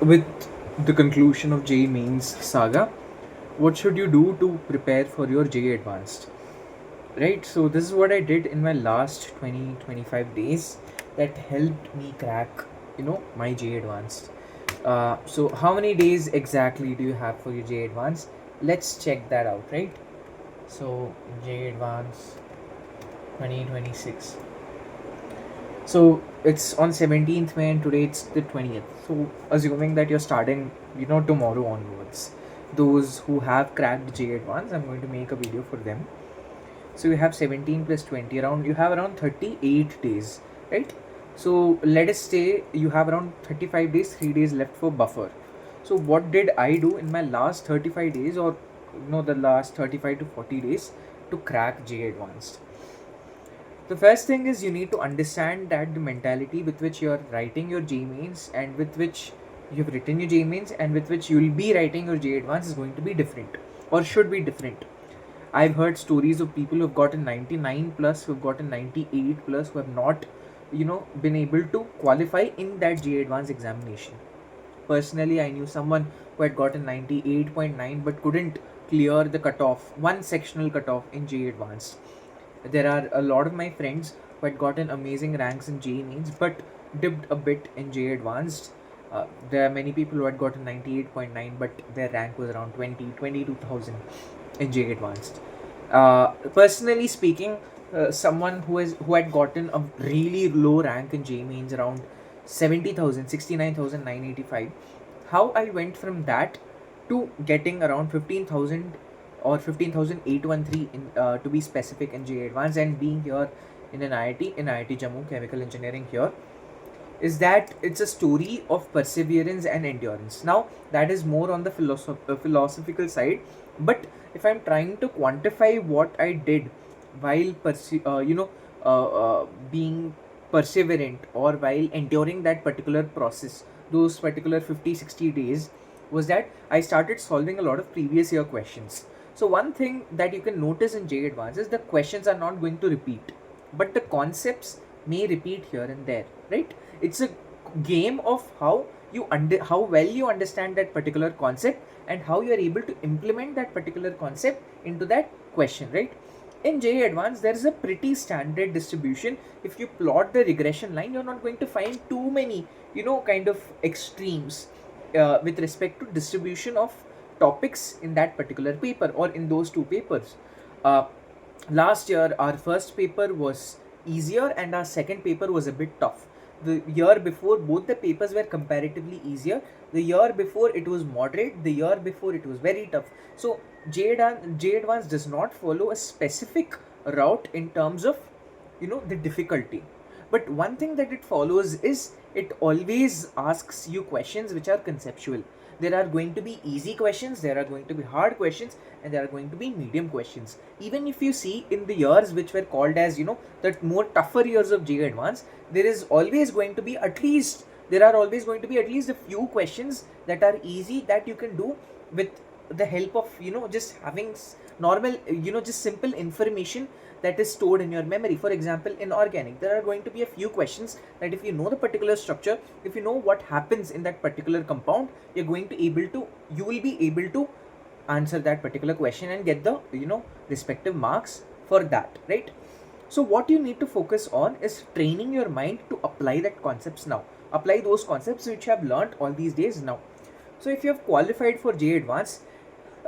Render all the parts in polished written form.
With the conclusion of JEE Mains saga, what should you do to prepare for your JEE Advanced? Right, so this is what I did in my last 20-25 days that helped me crack, my JEE Advanced. So how many days exactly do you have for your JEE Advanced? Let's check that out, right? So JEE Advanced 2026. So it's on 17th May and today it's the 20th. So assuming that you're starting, tomorrow onwards, those who have cracked J Advance, I'm going to make a video for them. So you have 17 plus 20 you have around 38 days, right? So let us say you have around 35 days, 3 days left for buffer. So what did I do in my last 35 days or the last 35 to 40 days to crack J Advanced? The first thing is you need to understand that the mentality with which you're writing your J mains and with which you've written your J mains and with which you'll be writing your J advance is going to be different or should be different. I've heard stories of people who've gotten 99 plus, who've gotten 98 plus, who have not, been able to qualify in that J advance examination. Personally, I knew someone who had gotten 98.9 but couldn't clear the cutoff, one sectional cutoff in J advanced. There are a lot of my friends who had gotten amazing ranks in JEE Mains but dipped a bit in JEE Advanced. There are many people who had gotten 98.9 but their rank was around 22,000 in JEE Advanced. Personally speaking, someone who had gotten a really low rank in JEE Mains around 70,000, 69,985. How I went from that to getting around 15,000 or 15,813 to be specific in JEE Advanced and being here in an IIT, in IIT Jammu Chemical Engineering here, is that it's a story of perseverance and endurance. Now that is more on the philosophical side, but if I'm trying to quantify what I did while being perseverant or while enduring that particular process, those particular 50-60 days, was that I started solving a lot of previous year questions. So one thing that you can notice in JEE Advance is the questions are not going to repeat, but the concepts may repeat here and there, right? It's a game of how well you understand that particular concept and how you are able to implement that particular concept into that question, right? In JEE Advanced, there is a pretty standard distribution. If you plot the regression line, you're not going to find too many, kind of extremes with respect to distribution of topics in that particular paper or in those two papers. Uh, Last year, our first paper was easier and our second paper was a bit tough. The year before, both the papers were comparatively easier. The year before, it was moderate. The year before, it was very tough. So, J Advanced does not follow a specific route in terms of, the difficulty. But one thing that it follows is it always asks you questions which are conceptual. There are going to be easy questions, there are going to be hard questions, and there are going to be medium questions. Even if you see in the years which were called as, the more tougher years of JEE Advance, there are always going to be at least a few questions that are easy that you can do with the help of, just having normal, just simple information that is stored in your memory. For example, in organic, there are going to be a few questions that if you know the particular structure, if you know what happens in that particular compound, you will be able to answer that particular question and get the, respective marks for that, right? So what you need to focus on is training your mind to apply that concepts now. Apply those concepts which you have learned all these days now. So if you have qualified for JEE Advanced,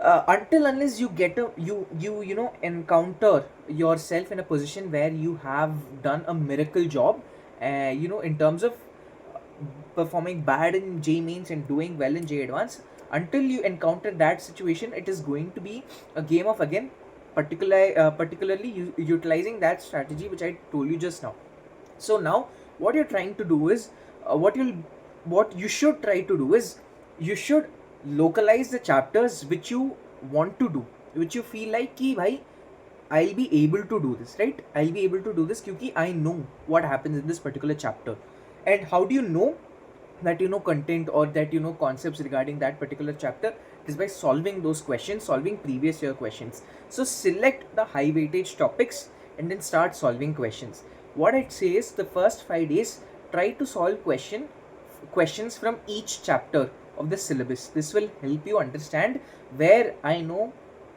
until unless you get encounter yourself in a position where you have done a miracle job, in terms of performing bad in J mains and doing well in J advance, until you encounter that situation, it is going to be a game of, again, particularly utilizing that strategy which I told you just now. So now what you're trying to do is, what you should try to do is, you should localize the chapters which you want to do, which you feel like ki bhai, I'll be able to do this, right? I'll be able to do this because I know what happens in this particular chapter. And how do you know that you know content or that you know concepts regarding that particular chapter? It is by solving those questions, solving previous year questions. So select the high weightage topics and then start solving questions. What I'd say is, the first 5 days, try to solve questions from each chapter of the syllabus. This will help you understand where I know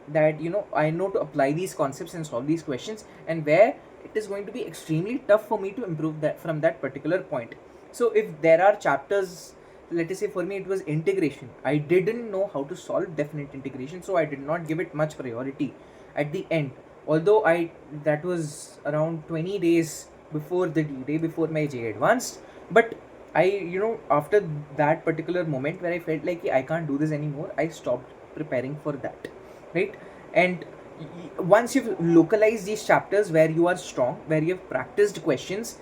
that I know to apply these concepts and solve these questions, and where it is going to be extremely tough for me to improve that from that particular point. So if there are chapters, let us say for me it was integration, I didn't know how to solve definite integration, so I did not give it much priority at the end. Although that was around 20 days before the D-Day, before my JEE Advanced, but I, after that particular moment where I felt like I can't do this anymore, I stopped preparing for that, right? And once you've localized these chapters where you are strong, where you have practiced questions,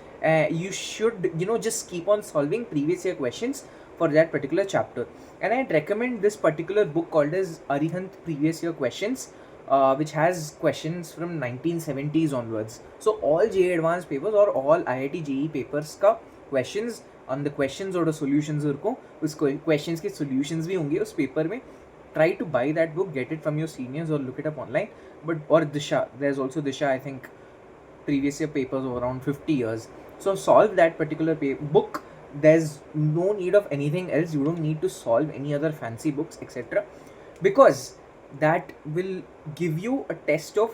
you should just keep on solving previous year questions for that particular chapter. And I'd recommend this particular book called as Arihant Previous Year Questions, which has questions from 1970s onwards. So all JEE Advanced papers or all IIT JEE papers का questions on the questions और solutions को उस questions के solutions भी होंगे उस paper में. Try to buy that book, get it from your seniors or look it up online. But or Disha, there's also Disha, I think previous year papers of around 50 years. So solve that particular book. There's no need of anything else. You don't need to solve any other fancy books, etc., because that will give you a test of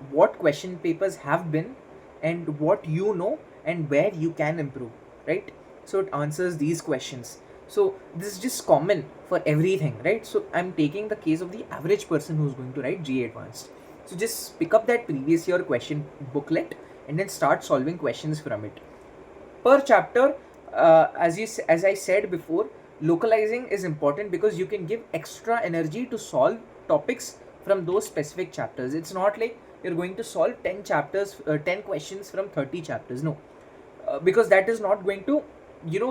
what question papers have been and what you know and where you can improve, right? So it answers these questions. So this is just common for everything, right? So I'm taking the case of the average person who's going to write JEE Advanced. So just pick up that previous year question booklet and then start solving questions from it. Per chapter, as I said before, localizing is important because you can give extra energy to solve topics from those specific chapters. It's not like you're going to solve 10 chapters, 10 questions from 30 chapters. No, because that is not going to,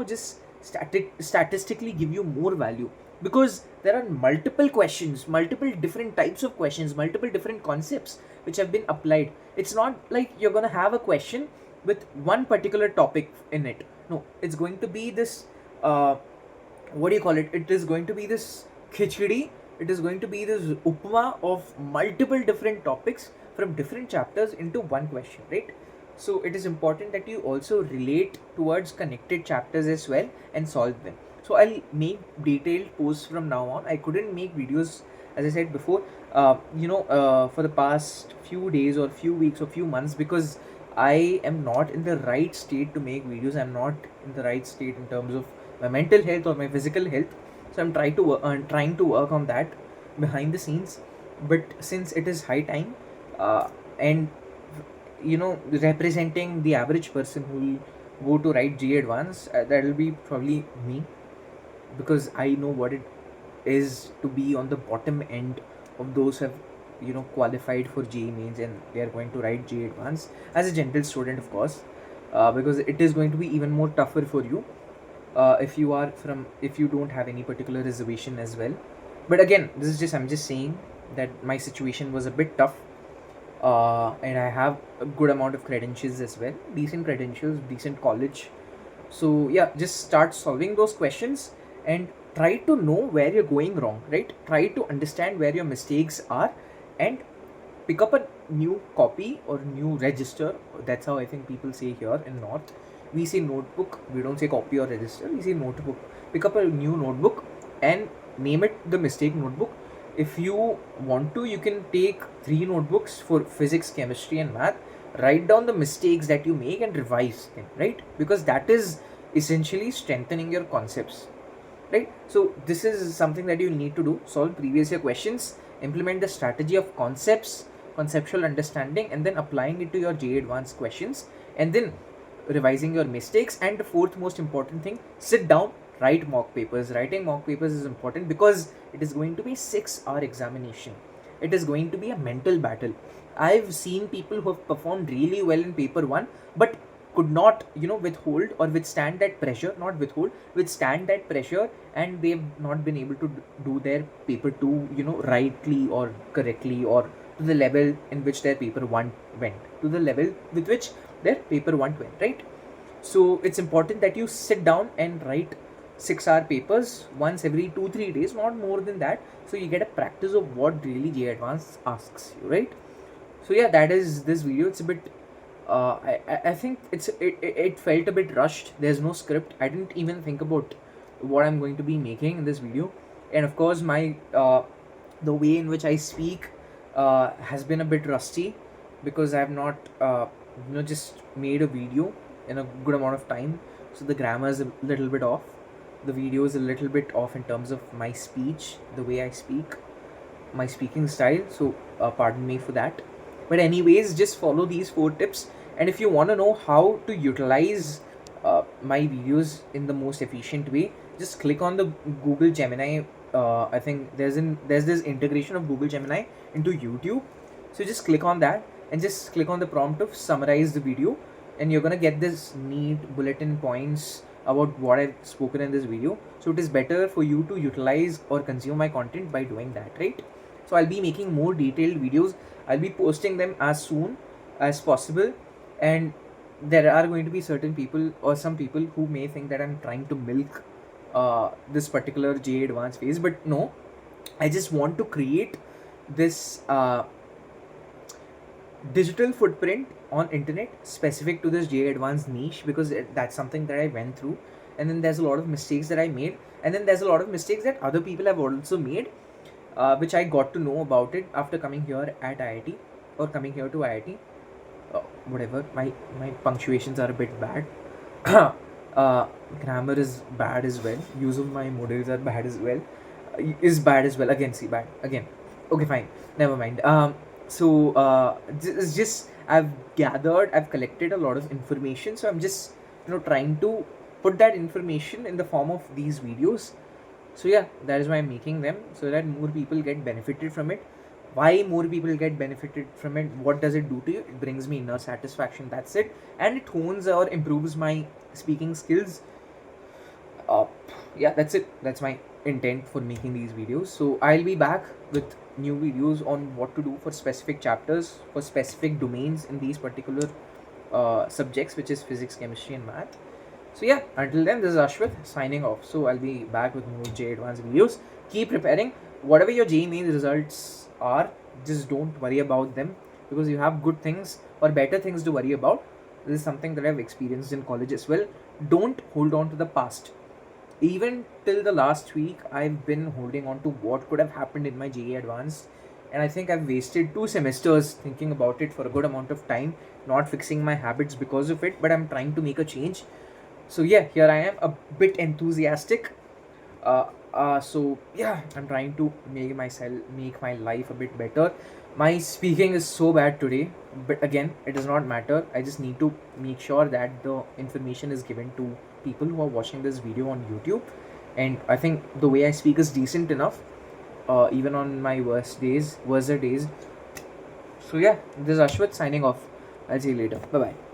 just statistically give you more value, because there are multiple questions, multiple different types of questions, multiple different concepts which have been applied. It's not like you're going to have a question with one particular topic in it. No, it's going to be this what do you call it? It is going to be this khichdi. It is going to be this upma of multiple different topics from different chapters into one question, right? So it is important that you also relate towards connected chapters as well and solve them. So I'll make detailed posts from now on. I couldn't make videos, as I said before, for the past few days or few weeks or few months, because I am not in the right state to make videos. I'm not in the right state in terms of my mental health or my physical health. So I'm trying to work on that behind the scenes. But since it is high time, and representing the average person who will go to write JEE Advanced, that will be probably me, because I know what it is to be on the bottom end of those who have qualified for JEE Mains and they are going to write JEE Advanced as a general student, of course, because it is going to be even more tougher for you if you don't have any particular reservation as well. But again, I'm just saying that my situation was a bit tough, and I have a good amount of credentials as well, decent credentials, decent college. So yeah, just start solving those questions and try to know where you're going wrong, right? Try to understand where your mistakes are and pick up a new copy or new register. That's how I think people say here in North. We say notebook, we don't say copy or register, we say notebook. Pick up a new notebook and name it the mistake notebook. If you want to, you can take 3 notebooks for physics, chemistry and math. Write down the mistakes that you make and revise them, right? Because that is essentially strengthening your concepts, right? So this is something that you need to do. Solve previous year questions, implement the strategy of conceptual understanding, and then applying it to your JEE Advanced questions, and then revising your mistakes. And the fourth most important thing, sit down, write mock papers. Writing mock papers is important because it is going to be 6-hour examination. It is going to be a mental battle. I've seen people who have performed really well in paper 1 but could not withhold or withstand that pressure, withstand that pressure, and they've not been able to do their paper 2 rightly or correctly, or to the level in which their paper 1 went, to the level with which their paper 1 went, right? So it's important that you sit down and write 6-hour papers once every 2-3 days, not more than that, so you get a practice of what really JEE Advanced asks you, right? So yeah, that is this video. It's a bit I think it felt a bit rushed. There's no script. I didn't even think about what I'm going to be making in this video. And of course, my the way in which I speak has been a bit rusty, because I have not just made a video in a good amount of time, so the grammar is a little bit off, the video is a little bit off in terms of my speech, the way I speak, my speaking style. So pardon me for that. But anyways, just follow these 4 tips, and if you want to know how to utilize my videos in the most efficient way, just click on the Google Gemini. I think there's this integration of Google Gemini into YouTube. So just click on that and just click on the prompt of summarize the video, and you're gonna get this neat bulletin points about what I've spoken in this video. So it is better for you to utilize or consume my content by doing that, right? So I'll be making more detailed videos. I'll be posting them as soon as possible, and there are going to be certain people or some people who may think that I'm trying to milk this particular JEE advanced phase, but no, I just want to create this digital footprint on internet specific to this JEE advanced niche, because that's something that I went through, and then there's a lot of mistakes that I made, and then there's a lot of mistakes that other people have also made, which I got to know about it after coming here at IIT, or coming here to IIT. Whatever, my punctuations are a bit bad. Grammar is bad as well. Use of my modals are bad as well. Is bad as well. Again, see, bad again. Okay, fine. Never mind. So it's just I've collected a lot of information. So I'm just trying to put that information in the form of these videos. So yeah, that is why I'm making them, so that more people get benefited from it. Why more people get benefited from it? What does it do to you? It brings me inner satisfaction. That's it, and it hones or improves my speaking skills. Yeah, that's it. That's my intent for making these videos. So I'll be back with new videos on what to do for specific chapters, for specific domains in these particular subjects, which is physics, chemistry, and math. So yeah, until then, this is Ashwat signing off. So I'll be back with more JEE advanced videos. Keep preparing. Whatever your JEE main results are, just don't worry about them, because you have good things or better things to worry about. This is something that I've experienced in college as well. Don't hold on to the past. Even till the last week, I've been holding on to what could have happened in my JEE advanced, and I think I've wasted 2 semesters thinking about it for a good amount of time, not fixing my habits because of it. But I'm trying to make a change. So yeah, here I am, a bit enthusiastic. So yeah, I'm trying to make my life a bit better. My speaking is so bad today, but again, it does not matter. I just need to make sure that the information is given to people who are watching this video on YouTube, and I think the way I speak is decent enough, even on my worst days. So yeah, this is Ashwat signing off. I'll see you later. Bye bye.